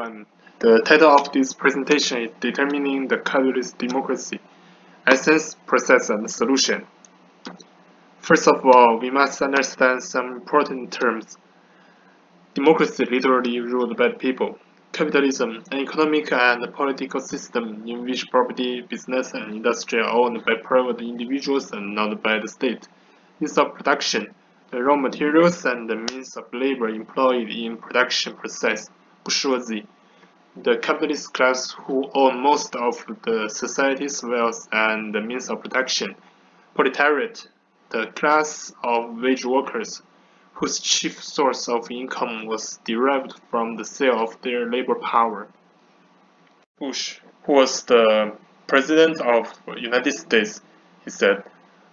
everyone. The title of this presentation is Determining the Capitalist Democracy: Essence, Process, and Solution. First of all, we must understand some important terms. Democracy literally ruled by the people. Capitalism, an economic and political system in which property, business, and industry are owned by private individuals and not by the state. Means of production, the raw materials and the means of labor employed in production process. Bourgeoisie, the capitalist class who own most of the society's wealth and the means of production. Proletariat, the class of wage workers, whose chief source of income was derived from the sale of their labor power. Bush, who was the president of the United States, he said,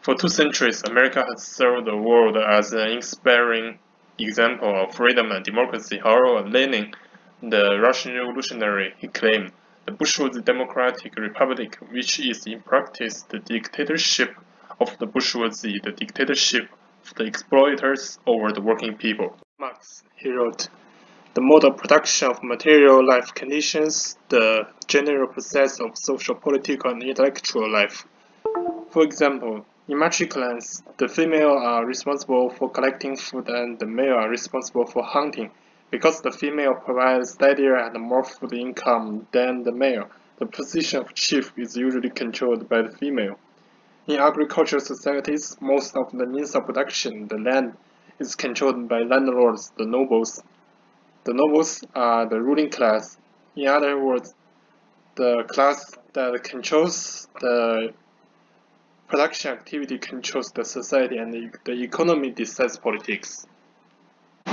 "For 2 centuries, America has served the world as an inspiring example of freedom and democracy." However, Lenin, the Russian revolutionary, he claimed, the bourgeoisie democratic republic, which is in practice the dictatorship of the bourgeoisie, the dictatorship of the exploiters over the working people. Marx, he wrote, "The mode of production of material life conditions the general process of social, political, and intellectual life. For example, in matriculations, the female are responsible for collecting food and the male are responsible for hunting. Because the female provides steadier and more food income than the male, the position of chief is usually controlled by the female. In agricultural societies, most of the means of production, the land, is controlled by landlords, the nobles. The nobles are the ruling class. In other words, the class that controls the production activity controls the society, and the economy decides politics."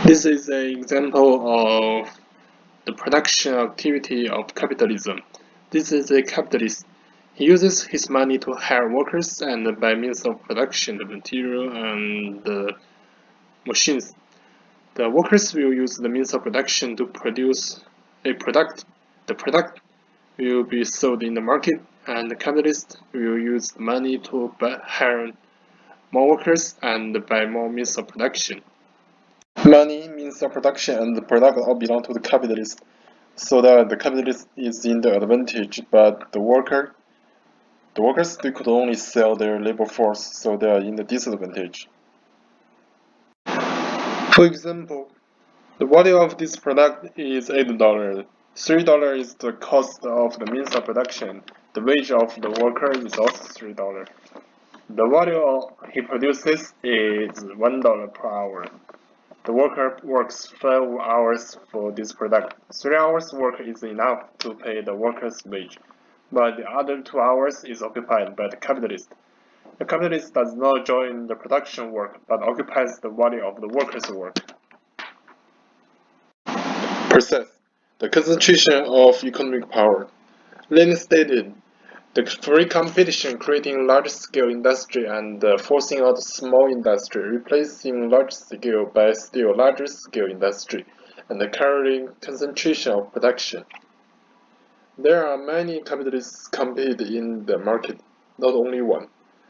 This is an example of the production activity of capitalism. This is a capitalist. He uses his money to hire workers and by means of production, the material and the machines. The workers will use the means of production to produce a product. The product will be sold in the market, and the capitalist will use the money to hire more workers and buy more means of production. Money, means of production, and the product all belong to the capitalist, so that the capitalist is in the advantage, but the workers they could only sell their labor force, so they are in the disadvantage. For example, the value of this product is $8. $3 is the cost of the means of production. The wage of the worker is also $3. The value he produces is $1 per hour. The worker works 5 hours for this product. 3 hours work is enough to pay the worker's wage, but the other 2 hours is occupied by the capitalist. The capitalist does not join the production work, but occupies the value of the worker's work. Process, the concentration of economic power. Lenin stated, "The free competition creating large-scale industry and forcing out small industry, replacing large-scale by still larger-scale industry, and carrying concentration of production." There are many capitalists compete in the market, not only one.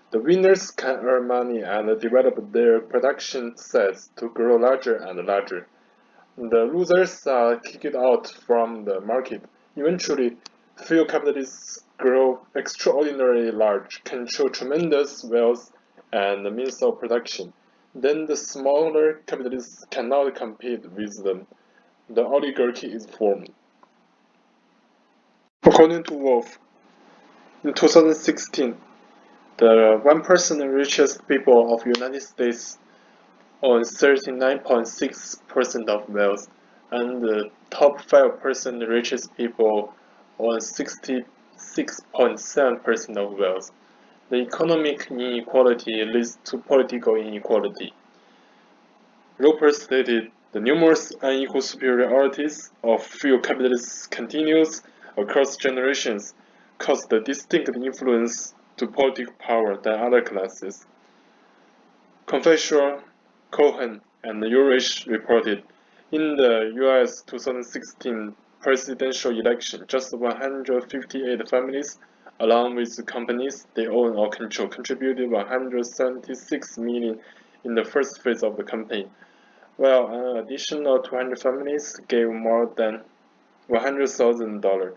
The winners can earn money and develop their production sets to grow larger and larger. The losers are kicked out from the market. Eventually, few capitalists grow extraordinarily large, control tremendous wealth and means of production. Then the smaller capitalists cannot compete with them. The oligarchy is formed. According to Wolf, in 2016, the 1% richest people of the United States own 39.6% of wealth, and the top 5% richest people own 66.7% of wealth. The economic inequality leads to political inequality. Roper stated, "The numerous unequal superiorities of few capitalists continues across generations cause the distinct influence to political power than other classes." Confessor, Cohen, and Ulrich reported, in the U.S. 2016 presidential election, just 158 families, along with the companies they own or control, contributed $176 million in the first phase of the campaign, while an additional 200 families gave more than $100,000.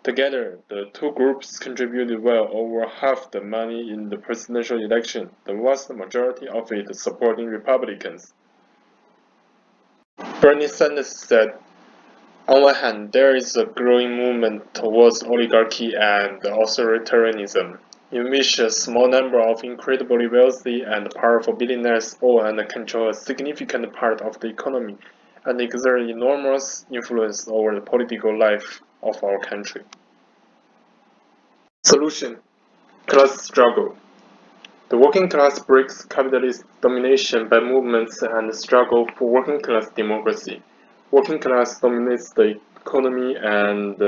Together, the two groups contributed well over half the money in the presidential election, the vast majority of it supporting Republicans. Bernie Sanders said, on one hand, there is a growing movement towards oligarchy and authoritarianism, in which a small number of incredibly wealthy and powerful billionaires own and control a significant part of the economy and exert enormous influence over the political life of our country. Solution: class struggle. The working class breaks capitalist domination by movements and struggle for working class democracy. Working class dominates the economy and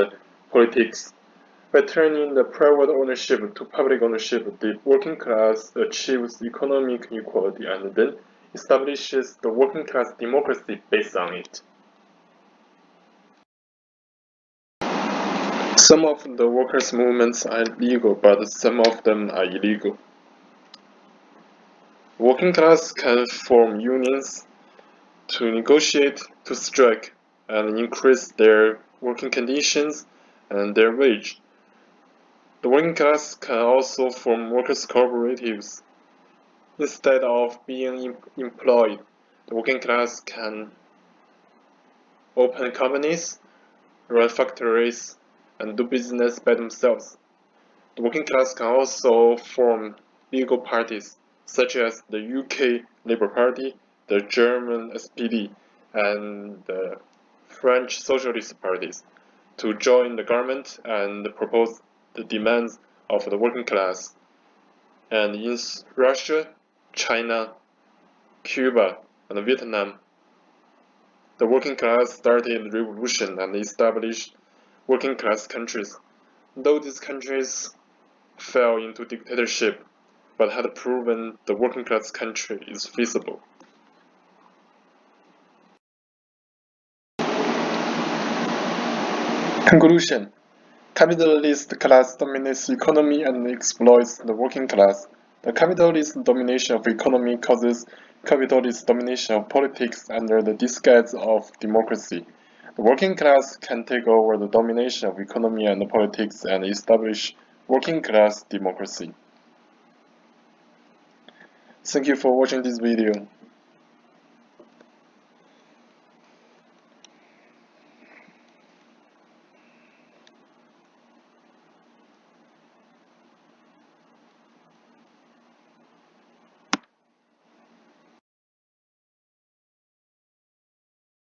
politics. By turning the private ownership to public ownership, the working class achieves economic equality and then establishes the working class democracy based on it. Some of the workers' movements are legal, but some of them are illegal. Working class can form unions to negotiate, to strike, and increase their working conditions and their wage. The working class can also form workers' cooperatives. Instead of being employed, the working class can open companies, run factories, and do business by themselves. The working class can also form legal parties, such as the UK Labour Party, the German SPD, and the French Socialist parties, to join the government and propose the demands of the working class. And in Russia, China, Cuba, and Vietnam, the working class started revolution and established working class countries. Though these countries fell into dictatorship, but had proven the working class country is feasible. Conclusion: capitalist class dominates economy and exploits the working class. The capitalist domination of economy causes capitalist domination of politics under the disguise of democracy. The working class can take over the domination of economy and politics and establish working class democracy. Thank you for watching this video.